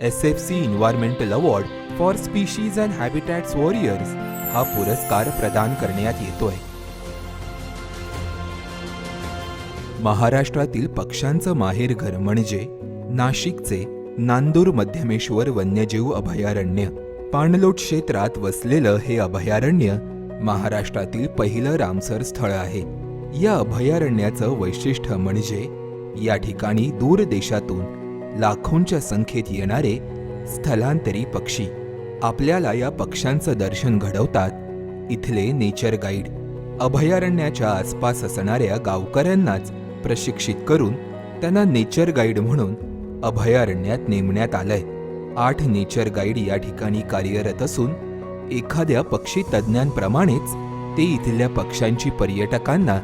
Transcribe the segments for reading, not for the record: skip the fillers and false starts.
SFC environmental award for species and habitats warriors हा पुरस्कार प्रदान करण्यात येतोय. महाराष्ट्रातील पक्ष्यांचं माहेरघर म्हणजे नाशिकचे नांदूर मध्यमेश्वर वन्यजीव अभयारण्य. पाणलोट क्षेत्रात वसलेलं हे अभयारण्य महाराष्ट्रातील पहिलं रामसर स्थळ आहे. या अभयारण्याचं वैशिष्ट्य म्हणजे या ठिकाणी दूर देशातून लाखोंच्या संख्येत येणारे स्थलांतरी पक्षी आपल्याला या पक्ष्यांचं दर्शन घडवतात. इथले नेचर गाईड अभयारण्याच्या आसपास असणाऱ्या गावकऱ्यांनाच प्रशिक्षित करून त्यांना नेचर गाईड म्हणून अभयारण्यात नेमण्यात आलंय. 8 नेचर गाईड या ठिकाणी कार्यरत असून एखाद्या पक्षी तज्ज्ञांप्रमाणेच ते इथल्या पक्ष्यांची पर्यटकांना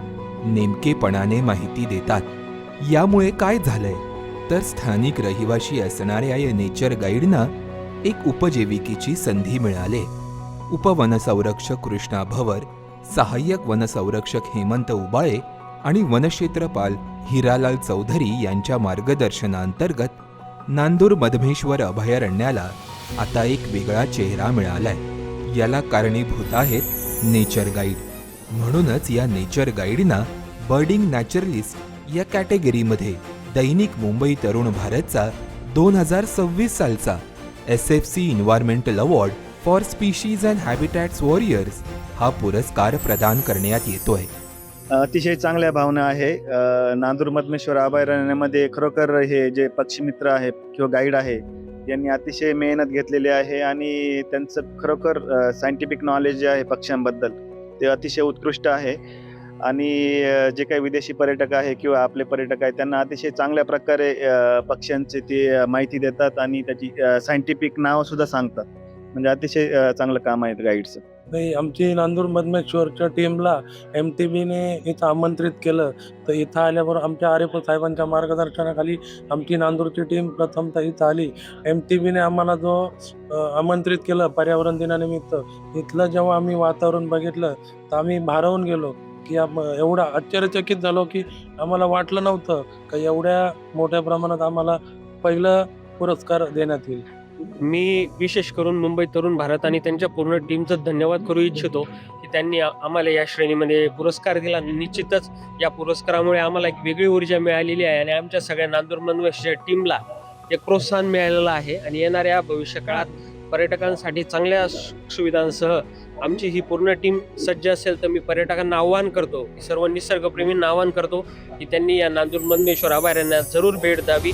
नेमकेपणाने माहिती देतात. यामुळे काय झालंय तर स्थानिक रहिवासी असणाऱ्या या नेचर गाईडना एक उपजीविकेची संधी मिळाली. उपवनसंरक्षक कृष्णा भवर, सहाय्यक वनसंरक्षक हेमंत उबाळे आणि वनक्षेत्रपाल हिरालाल चौधरी यांच्या मार्गदर्शनाअंतर्गत नांदूर मधमेश्वर अभयारण्याला आता एक वेगळा चेहरा मिळालाय. याला कारणीभूत आहेत नेचर गाईड. म्हणूनच या नेचर गाईडना बर्डिंग नॅचरलिस्ट या कॅटेगरीमध्ये दैनिक मुंबई तरुण भारतचा 2026 सालचा SFC environmental award for species and habitats warriors हा पुरस्कार प्रदान करण्यात येतोय. अतिशय चांगल्या भावना आहे. नांदूर मधमेश्वर अभयारण्यामध्ये खरोखर हे जे पक्षीमित्र आहे किंवा गाईड आहे यांनी अतिशय मेहनत घेतलेली आहे आणि त्यांचं खरोखर सायंटिफिक नॉलेज जे आहे पक्ष्यांबद्दल ते अतिशय उत्कृष्ट आहे. आणि जे काही विदेशी पर्यटक आहे किंवा आपले पर्यटक आहे त्यांना अतिशय चांगल्या प्रकारे पक्ष्यांची ते माहिती देतात आणि त्याची सायंटिफिक नाव सुद्धा सांगतात. म्हणजे अतिशय चांगलं काम आहे गाईडचं. नाही, आमची नांदूर मधमेश्वरच्या टीमला MTBने इथं आमंत्रित केलं. तर इथं आल्यावर आमच्या आरेफ साहेबांच्या मार्गदर्शनाखाली आमची नांदूरची टीम प्रथमतः इथं आली. MTBने आम्हाला जो आमंत्रित केलं पर्यावरण दिनानिमित्त, इथलं जेव्हा आम्ही वातावरण बघितलं तर आम्ही भारावून गेलो की एवढा आश्चर्यचकित झालो की आम्हाला वाटलं नव्हतं का एवढ्या मोठ्या प्रमाणात आम्हाला पहिला पुरस्कार देण्यात येईल. मी विशेष करून मुंबई तरुण भारत आणि त्यांच्या पूर्ण टीमचं धन्यवाद करू इच्छितो की त्यांनी आम्हाला या श्रेणीमध्ये पुरस्कार दिला. निश्चितच या पुरस्कारामुळे आम्हाला एक वेगळी ऊर्जा मिळालेली आहे आणि आमच्या सगळ्या नांदूर मधमेश्वर टीमला एक प्रोत्साहन मिळालेलं आहे. आणि येणाऱ्या भविष्यकाळात पर्यटकांसाठी चांगल्या सुविधांसह आमची ही पूर्ण टीम सज्ज असेल तर मी पर्यटकांना आवाहन करतो, सर्व निसर्गप्रेमींना आवाहन करतो की त्यांनी या नांदूर मधमेश्वर अभयारण्यात जरूर भेट द्यावी.